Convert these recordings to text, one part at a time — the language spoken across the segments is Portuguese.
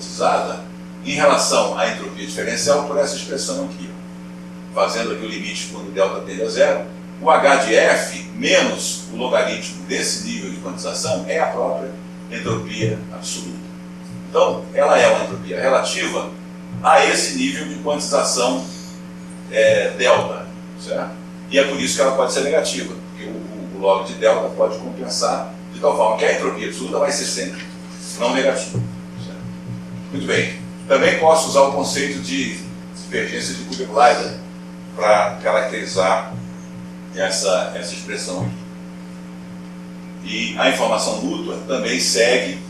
quantizada em relação à entropia diferencial por essa expressão aqui. Fazendo aqui o limite quando delta tende a zero, o H de F menos o logaritmo desse nível de quantização é a própria entropia absoluta. Então, ela é uma entropia relativa a esse nível de quantização delta, certo? E é por isso que ela pode ser negativa, porque o log de delta pode compensar de tal forma que a entropia absoluta vai ser sempre não negativa. Certo? Muito bem. Também posso usar o conceito de divergência de Kueber-Leiter para caracterizar essa expressão aqui. E a informação mútua também segue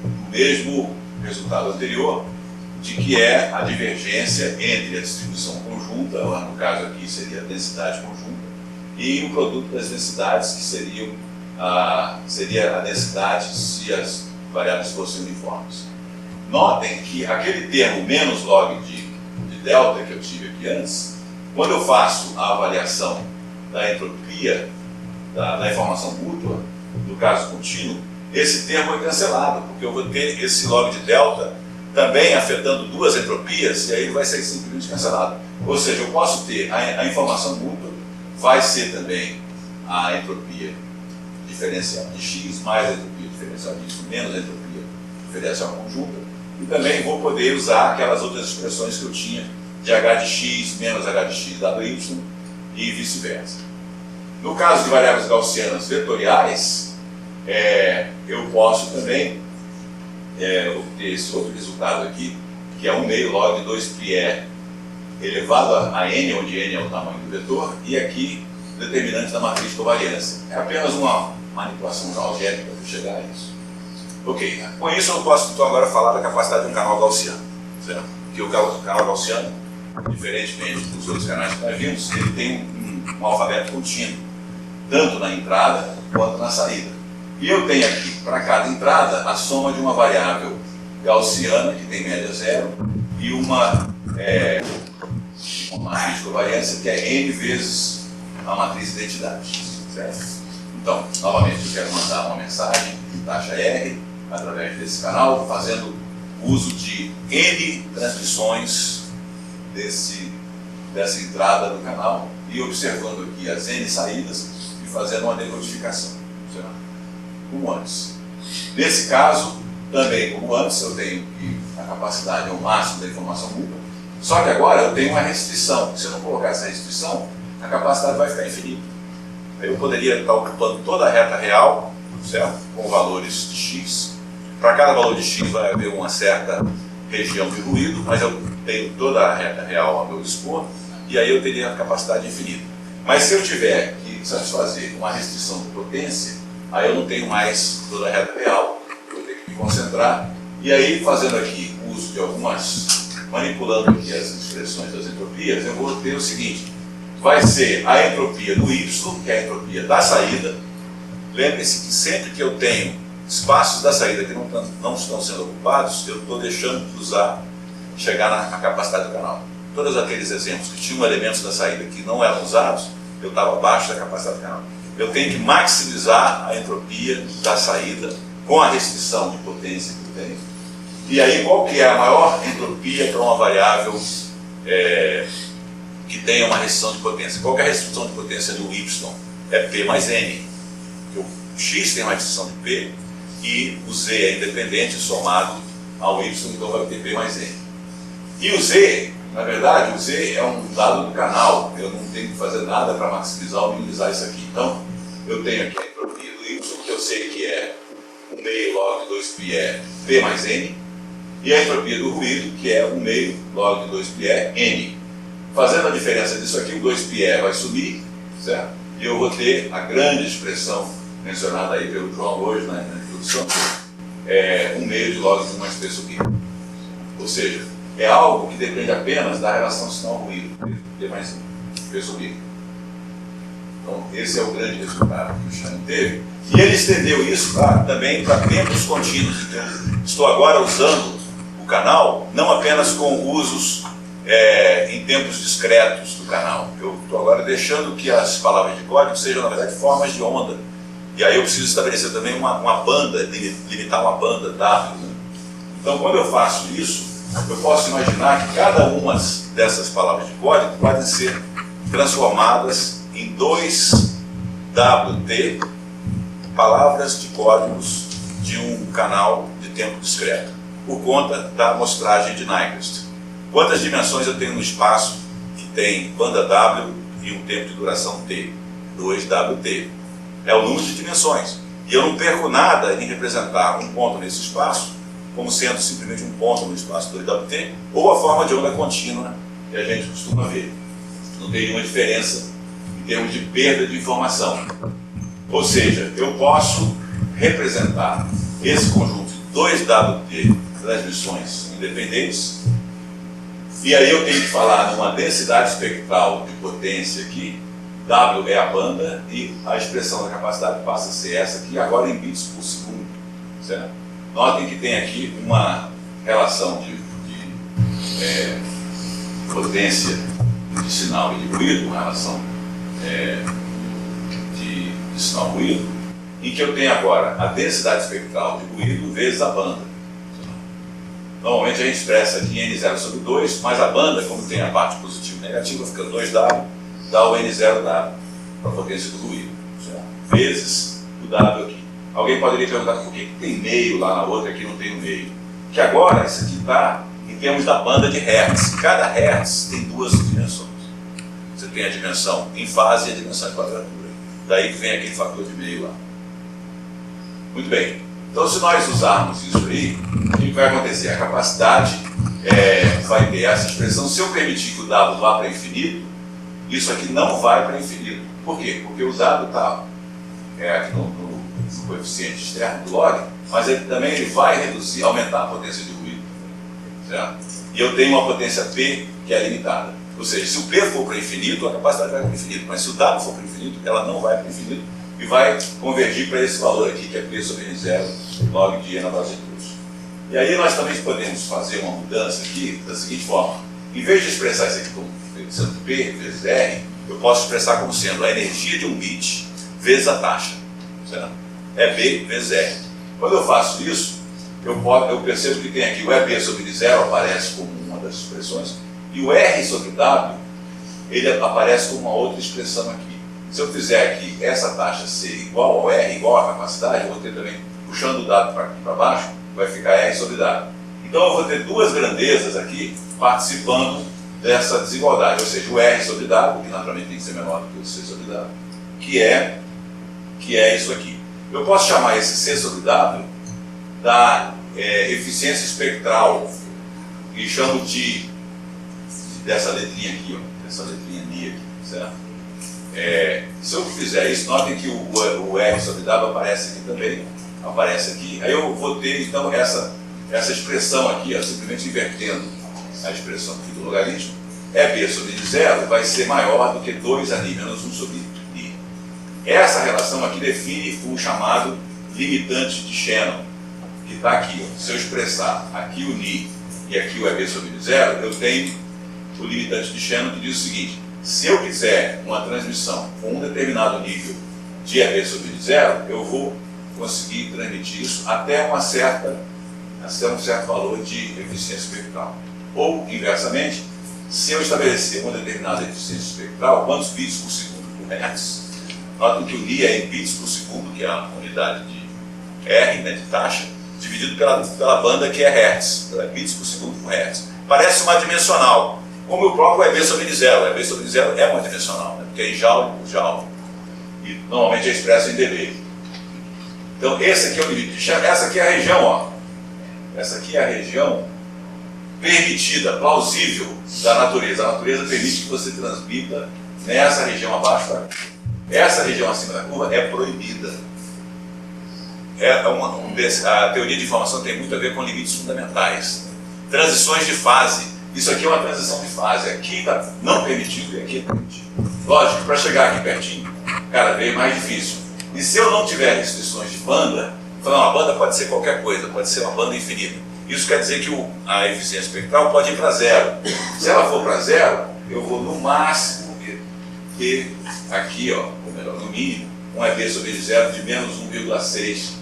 o mesmo resultado anterior, de que é a divergência entre a distribuição conjunta, lá no caso aqui seria a densidade conjunta, e o produto das densidades, que seria a densidade se as variáveis fossem uniformes. Notem que aquele termo menos log de delta que eu tive aqui antes, quando eu faço a avaliação da entropia da informação mútua, no caso contínuo, esse termo é cancelado, porque eu vou ter esse log de delta também afetando duas entropias, e aí ele vai ser simplesmente cancelado. Ou seja, eu posso ter a informação mútua, vai ser também a entropia diferencial de x mais a entropia diferencial de y menos a entropia diferencial conjunta, e também vou poder usar aquelas outras expressões que eu tinha de h de x menos h de x dado y e vice-versa. No caso de variáveis gaussianas vetoriais, eu posso também obter esse outro resultado aqui, que é 1 meio log de 2πe elevado a n, onde n é o tamanho do vetor, e aqui determinante da matriz de covariância. É apenas uma manipulação algébrica para chegar a isso. Ok, com isso eu posso então agora falar da capacidade de um canal gaussiano, certo? Porque o canal gaussiano, diferentemente dos outros canais que nós vimos, ele tem um alfabeto contínuo, tanto na entrada quanto na saída. E eu tenho aqui, para cada entrada, a soma de uma variável gaussiana, que tem média zero, e uma matriz de covariância, que é n vezes a matriz de identidade. Certo? Então, novamente, eu quero mandar uma mensagem de taxa R, através desse canal, fazendo uso de n transmissões dessa entrada do canal, e observando aqui as n saídas, e fazendo uma decodificação. Certo? Como antes. Nesse caso, também como antes, eu tenho que a capacidade é o máximo da informação mútua, só que agora eu tenho uma restrição. Se eu não colocar essa restrição, a capacidade vai ficar infinita. Eu poderia estar ocupando toda a reta real, certo? Com valores de x. Para cada valor de x vai haver uma certa região de ruído, mas eu tenho toda a reta real ao meu dispor, e aí eu teria a capacidade infinita. Mas se eu tiver que satisfazer uma restrição de potência, aí eu não tenho mais toda a reta real, eu vou ter que me concentrar, e aí fazendo aqui uso de manipulando aqui as expressões das entropias, eu vou ter o seguinte, vai ser a entropia do y, que é a entropia da saída. Lembre-se que sempre que eu tenho espaços da saída que não estão sendo ocupados, eu estou deixando de chegar na capacidade do canal. Todos aqueles exemplos que tinham elementos da saída que não eram usados, eu estava abaixo da capacidade do canal. Eu tenho que maximizar a entropia da saída com a restrição de potência que eu tenho. E aí, qual que é a maior entropia para uma variável que tenha uma restrição de potência? Qual que é a restrição de potência do y? É P mais N. Porque o x tem uma restrição de P e o z é independente somado ao y, então vai ter P mais N. E o z, na verdade, o z é um dado do canal. Eu não tenho que fazer nada para maximizar ou minimizar isso aqui. Então, eu tenho aqui a entropia do y, que eu sei que é 1 meio log de 2πe P mais N, e a entropia do ruído, que é 1 meio log de 2πe N. Fazendo a diferença disso aqui, o 2πe vai sumir, certo? E eu vou ter a grande expressão mencionada aí pelo João hoje na introdução, 1 meio de log de 1 mais P sub. Ou seja, é algo que depende apenas da relação sinal-ruído, P mais P sub. Então, esse é o grande resultado que o Shane teve. E ele estendeu isso também para tempos contínuos. Então, estou agora usando o canal não apenas com usos em tempos discretos do canal. Eu estou agora deixando que as palavras de código sejam, na verdade, formas de onda. E aí eu preciso estabelecer também uma banda, limitar uma banda W, né? Então, quando eu faço isso, eu posso imaginar que cada uma dessas palavras de código podem ser transformadas em 2WT, palavras de códigos de um canal de tempo discreto, por conta da amostragem de Nyquist. Quantas dimensões eu tenho no espaço que tem banda W e um tempo de duração T? 2WT. É o número de dimensões. E eu não perco nada em representar um ponto nesse espaço como sendo simplesmente um ponto no espaço 2WT, ou a forma de onda contínua que a gente costuma ver. Não tem nenhuma diferença em termos de perda de informação. Ou seja, eu posso representar esse conjunto de 2WT transmissões independentes, e aí eu tenho que falar numa densidade espectral de potência aqui. W é a banda e a expressão da capacidade passa a ser essa aqui, agora em bits por segundo. Certo? Notem que tem aqui uma relação de potência de sinal e de ruído, uma relação de sinal ruído, em que eu tenho agora a densidade espectral de ruído vezes a banda. Normalmente a gente expressa aqui N0 sobre 2, mas a banda, como tem a parte positiva e negativa, fica 2W, dá o N0W para a potência do ruído, certo? Vezes o W aqui. Alguém poderia perguntar por que tem meio lá na outra e aqui não tem o meio? Que agora isso aqui está em termos da banda de hertz. Cada hertz tem duas dimensões. Você tem a dimensão em fase e a dimensão em quadratura. Daí que vem aquele fator de meio lá. Muito bem. Então, se nós usarmos isso aí, o que vai acontecer? A capacidade vai ter essa expressão. Se eu permitir que o W vá para infinito, isso aqui não vai para infinito. Por quê? Porque o W está aqui no coeficiente externo do log, mas ele também vai reduzir, aumentar a potência de ruído. Certo? E eu tenho uma potência P que é limitada. Ou seja, se o P for para infinito, a capacidade vai para infinito. Mas se o W for para infinito, ela não vai para infinito e vai convergir para esse valor aqui, que é P sobre N0, log de E na base de cruz. E aí nós também podemos fazer uma mudança aqui da seguinte forma. Em vez de expressar isso aqui como sendo P vezes R, eu posso expressar como sendo a energia de um bit vezes a taxa. Certo? É B vezes R. Quando eu faço isso, eu percebo que tem aqui o EB sobre 0 aparece como uma das expressões, e o R sobre W, ele aparece como uma outra expressão aqui. Se eu fizer aqui essa taxa ser igual ao R, igual à capacidade, eu vou ter também, puxando o dado para aqui para baixo, vai ficar R sobre W. Então eu vou ter duas grandezas aqui participando dessa desigualdade, ou seja, o R sobre W, que naturalmente tem que ser menor do que o C sobre W, que é isso aqui. Eu posso chamar esse C sobre W da eficiência espectral, e chamo dessa letrinha aqui, ó, dessa letrinha Ni aqui, certo? Se eu fizer isso, notem que o R sobre W aparece aqui também, aparece aqui. Aí eu vou ter então essa expressão aqui, ó, simplesmente invertendo a expressão aqui do logaritmo. EB sobre 0 vai ser maior do que 2Ni menos 1 sobre Ni. Essa relação aqui define o chamado limitante de Shannon, que está aqui. Ó. Se eu expressar aqui o Ni e aqui o EB sobre 0, eu tenho o limitante de Shannon que diz o seguinte: se eu quiser uma transmissão com um determinado nível de EB sobre 0, eu vou conseguir transmitir isso até um certo valor de eficiência espectral. Ou, inversamente, se eu estabelecer uma determinada eficiência espectral, quantos bits por segundo por hertz? Notem que o Ni é em bits por segundo, que é a unidade de R, né, de taxa, dividido pela banda que é hertz, bits por segundo por hertz. Parece uma dimensional, como o próprio EB sobre 0. O EB sobre 0 é uma dimensional, né, porque é em joule por joule, e normalmente é expresso em dB. Então esse aqui é o limite de Shannon. Essa aqui é a região, ó. Essa aqui é a região permitida, plausível da natureza. A natureza permite que você transmita nessa região abaixo da curva. Essa região acima da curva é proibida. A teoria de informação tem muito a ver com limites fundamentais. Transições de fase. Isso aqui é uma transição de fase. Aqui está não permitido e aqui é permitido. Lógico, para chegar aqui pertinho, cada vez mais difícil. E se eu não tiver restrições de banda, a banda pode ser qualquer coisa, pode ser uma banda infinita. Isso quer dizer que a eficiência espectral pode ir para 0. Se ela for para 0, eu vou no máximo ter aqui, ó, ou melhor, no mínimo, um EB sobre 0 de menos 1,6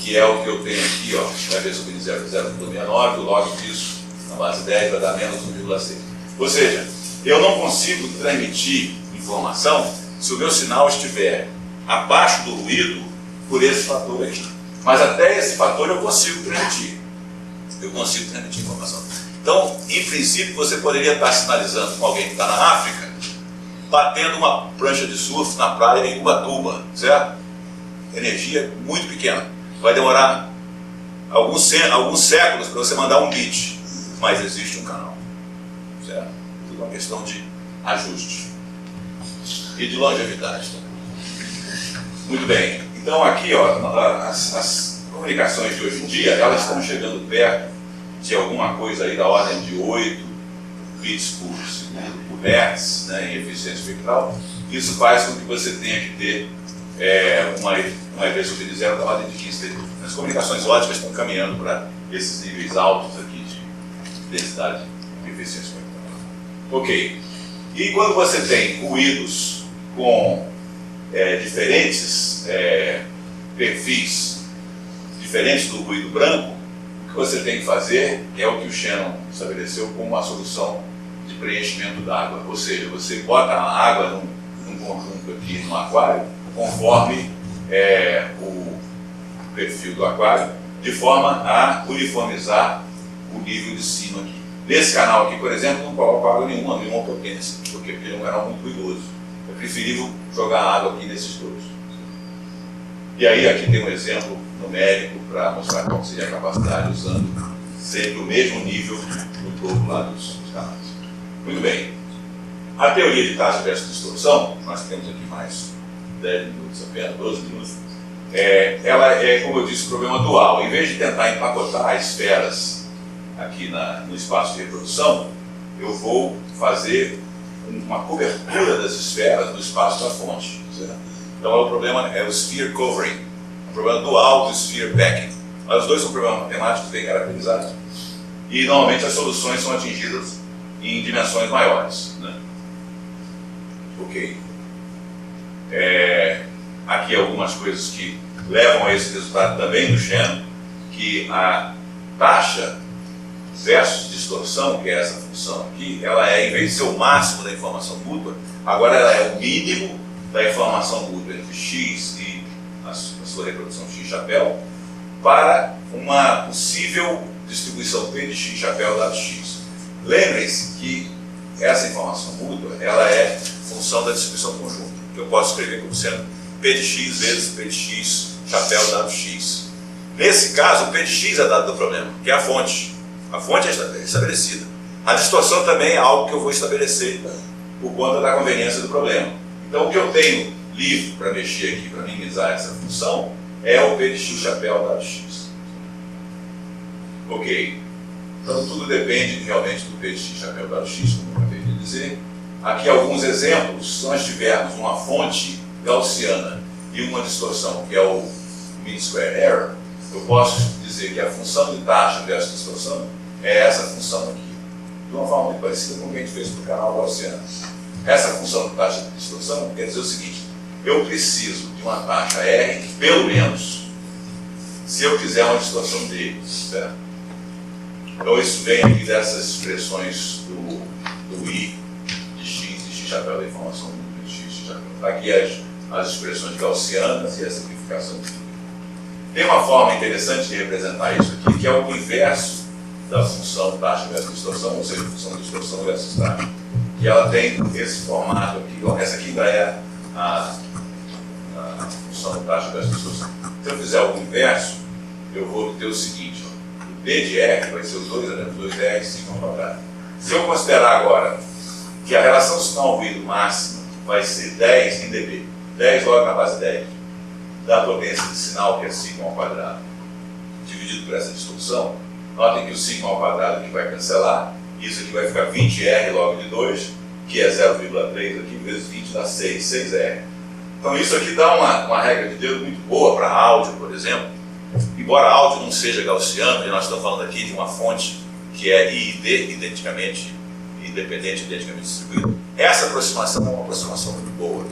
que é o que eu tenho aqui, ó, vai ver sobre 0,069, o log disso, na base 10, vai dar menos 1,6. Ou seja, eu não consigo transmitir informação se o meu sinal estiver abaixo do ruído por esse fator aqui. Mas até esse fator eu consigo transmitir. Eu consigo transmitir informação. Então, em princípio, você poderia estar sinalizando com alguém que está na África, batendo uma prancha de surf na praia em Ubatuba, certo? Energia muito pequena. Vai demorar alguns séculos para você mandar um bit, mas existe um canal, certo? Tudo uma questão de ajuste e de longevidade também. Muito bem. Então aqui, ó, as comunicações de hoje em dia, elas estão chegando perto de alguma coisa aí da ordem de 8 bits por segundo por hertz, né, em eficiência espectral. Isso faz com que você tenha que ter uma EV sobre zero da ordem de 15 dB. As comunicações óticas estão caminhando para esses níveis altos aqui de densidade de eficiência espectral. Ok. E quando você tem ruídos com diferentes perfis diferentes do ruído branco, o que você tem que fazer é o que o Shannon estabeleceu como uma solução de preenchimento d'água. Ou seja, você bota a água num conjunto aqui no aquário, conforme o perfil do aquário, de forma a uniformizar o nível de sino aqui. Nesse canal aqui, por exemplo, não coloco água nenhuma potência, porque ele é um canal muito ruidoso. É preferível jogar água aqui nesses dois. E aí aqui tem um exemplo numérico para mostrar qual seria a capacidade usando sempre o mesmo nível no topo lá dos canais. Muito bem. A teoria de taxa versus distorção, nós temos aqui mais 10 minutos apenas, 12 minutos, ela é, como eu disse, um problema dual. Em vez de tentar empacotar esferas aqui no espaço de reprodução, eu vou fazer uma cobertura das esferas no espaço da fonte. Certo? Então o problema é o sphere covering, o problema dual do sphere packing. Mas os dois são problemas matemáticos bem caracterizados e normalmente as soluções são atingidas em dimensões maiores. Né? Ok. Aqui algumas coisas que levam a esse resultado também do Shannon, que a taxa versus distorção, que é essa função aqui, ela em vez de ser o máximo da informação mútua, agora ela é o mínimo da informação mútua entre x e a sua reprodução x chapéu para uma possível distribuição P de x chapéu dado x. Lembrem-se que essa informação mútua ela é função da distribuição conjunta, que eu posso escrever como sendo P de x vezes P de x chapéu dado x. Nesse caso, o P de x é dado do problema, que é a fonte. A fonte é estabelecida. A distorção também é algo que eu vou estabelecer por conta da conveniência do problema. Então, o que eu tenho livre para mexer aqui, para minimizar essa função, é o P de x chapéu dado x. Ok. Então, tudo depende realmente do P de x chapéu dado x, como eu acabei de dizer. Aqui alguns exemplos. Se nós tivermos uma fonte gaussiana e uma distorção, que é o mean square error, eu posso dizer que a função de taxa versus distorção é essa função aqui. De uma forma muito parecida com o que a gente fez para o canal gaussiano. Essa função de taxa de distorção quer dizer o seguinte: eu preciso de uma taxa R, pelo menos, se eu quiser uma distorção D. Certo? Então isso vem aqui dessas expressões do I de x chapéu da informação de x chapéu. Aqui as expressões gaussianas e a simplificação de tudo. Tem uma forma interessante de representar isso aqui, que é o inverso da função taxa versus distorção, ou seja, função de distorção versus taxa. E ela tem esse formato aqui. Essa aqui ainda é a função taxa versus distorção. Se eu fizer o inverso, eu vou obter o seguinte: ó, o D de R vai ser os 2 elevado a 2R sigma ao quadrado. Se eu considerar agora que a relação sinal-ruído máxima vai ser 10 em dB, 10 logo na base 10, da potência de sinal, que é sigma ao quadrado, dividido por essa distorção, notem que o sigma ao quadrado aqui vai cancelar, isso aqui vai ficar 20R log de 2, que é 0,3 aqui, vezes 20 dá 6, 6R. Então isso aqui dá uma regra de dedo muito boa para áudio, por exemplo. Embora áudio não seja gaussiano, e nós estamos falando aqui de uma fonte que é I e D, independente distribuído, essa aproximação é uma aproximação muito boa,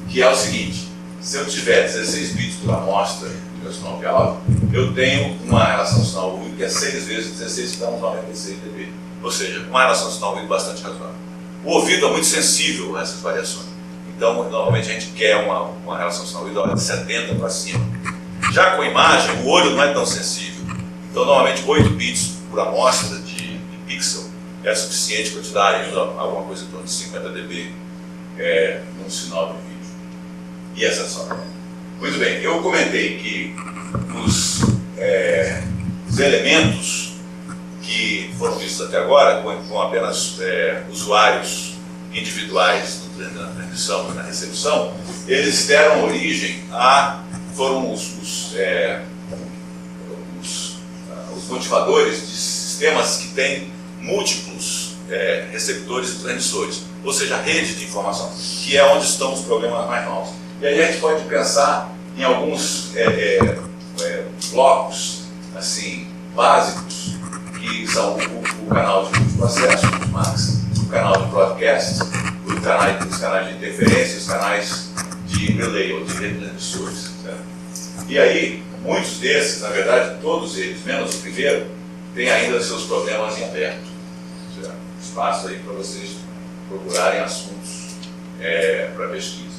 que é o seguinte: se eu tiver 16 bits por amostra do meu sinal de áudio, eu tenho uma relação sinal-ruído que é 6 vezes 16, então 96 dB. Ou seja, uma relação sinal-ruído bastante razoável. O ouvido é muito sensível a essas variações. Então, normalmente a gente quer uma relação sinal-ruído de 70 para cima. Já com a imagem, o olho não é tão sensível. Então, normalmente 8 bits por amostra de pixel é suficiente para te dar ainda alguma coisa em torno de 50 dB num sinal de vídeo. E essa é só. Muito bem, eu comentei que os elementos que foram vistos até agora, com apenas usuários individuais na transmissão e na recepção, eles deram origem foram os motivadores de sistemas que têm múltiplos receptores e transmissores, ou seja, a rede de informação, que é onde estão os problemas mais novos. E aí a gente pode pensar em alguns blocos assim, básicos, que são o canal de múltiplo acesso, os MACs, o canal de broadcast, os canais de interferência, os canais de relay ou de retransmissores. E aí, muitos desses, na verdade, todos eles, menos o primeiro, têm ainda seus problemas em aberto. Espaço aí para vocês procurarem assuntos para pesquisa.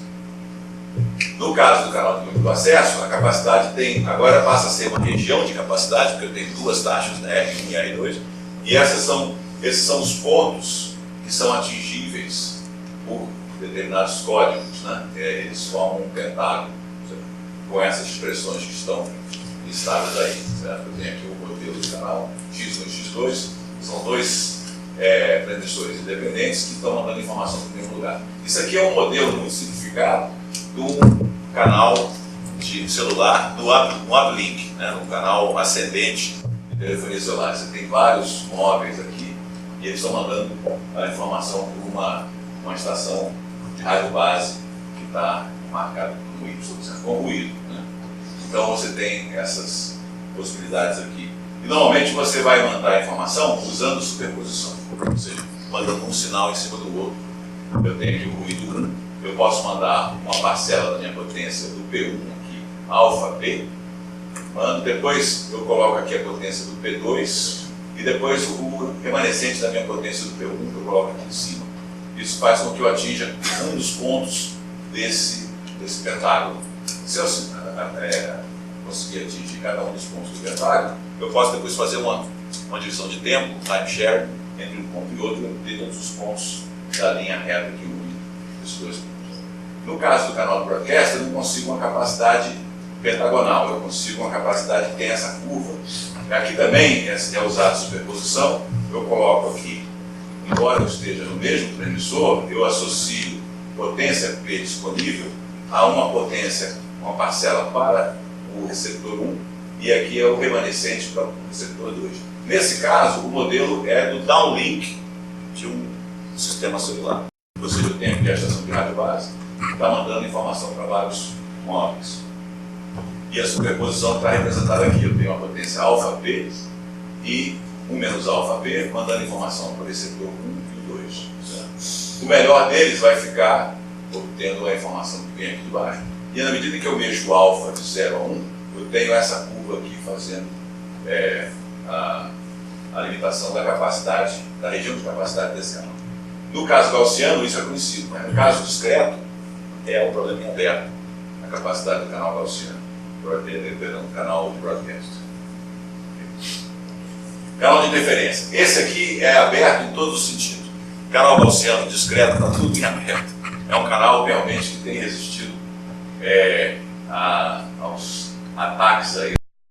No caso do canal de múltiplo acesso, a capacidade agora passa a ser uma região de capacidade, porque eu tenho duas taxas, né, R1 e R2, e esses são os pontos que são atingíveis por determinados códigos, né? Eles formam um pentágono, com essas expressões que estão listadas aí. Certo? Eu tenho aqui o modelo do canal X1 e X2, são dois transmissores independentes que estão mandando informação para o mesmo lugar. Isso aqui é um modelo muito simplificado de um canal de celular no uplink, né, no canal ascendente de telefonia celular. Você tem vários móveis aqui e eles estão mandando a informação por uma estação de rádio base que está marcada com Y, com ruído. Né? Então você tem essas possibilidades aqui. E normalmente você vai mandar a informação usando superposição, ou seja, mandando um sinal em cima do outro. Eu tenho aqui o ruído 1. Eu posso mandar uma parcela da minha potência do P1 aqui, alfa P, mando, depois eu coloco aqui a potência do P2 e depois o remanescente da minha potência do P1 que eu coloco aqui em cima. Isso faz com que eu atinja um dos pontos desse pentágono. Se eu conseguir atingir cada um dos pontos do pentágono, eu posso depois fazer uma divisão de tempo, time share, entre um ponto e outro, e ter todos os pontos da linha reta que une esses dois pontos. No caso do canal de broadcast, eu não consigo uma capacidade pentagonal, eu consigo uma capacidade que tem essa curva. Aqui também é usada superposição, eu coloco aqui, embora eu esteja no mesmo transmissor, eu associo potência P disponível a uma potência, uma parcela para o receptor 1, e aqui é o remanescente para o receptor 2. Nesse caso, o modelo é do downlink de um sistema celular. Ou seja, eu tenho aqui a estação de rádio base, que está mandando informação para vários móveis. E a superposição está representada aqui. Eu tenho a potência alfa P e 1 menos alfa P mandando informação para o receptor 1 e o 2. Certo? O melhor deles vai ficar obtendo a informação que vem aqui de baixo. E na medida que eu mexo o alfa de 0 a 1, eu tenho essa curva aqui fazendo a limitação da capacidade, da região de capacidade desse canal. No caso gaussiano, isso é conhecido, mas no caso discreto, é um problema em aberto, a capacidade do canal gaussiano, do canal de broadcast. Canal de interferência. Esse aqui é aberto em todos os sentidos. Canal gaussiano discreto, está tudo em aberto. É um canal realmente que tem resistido aos ataques aí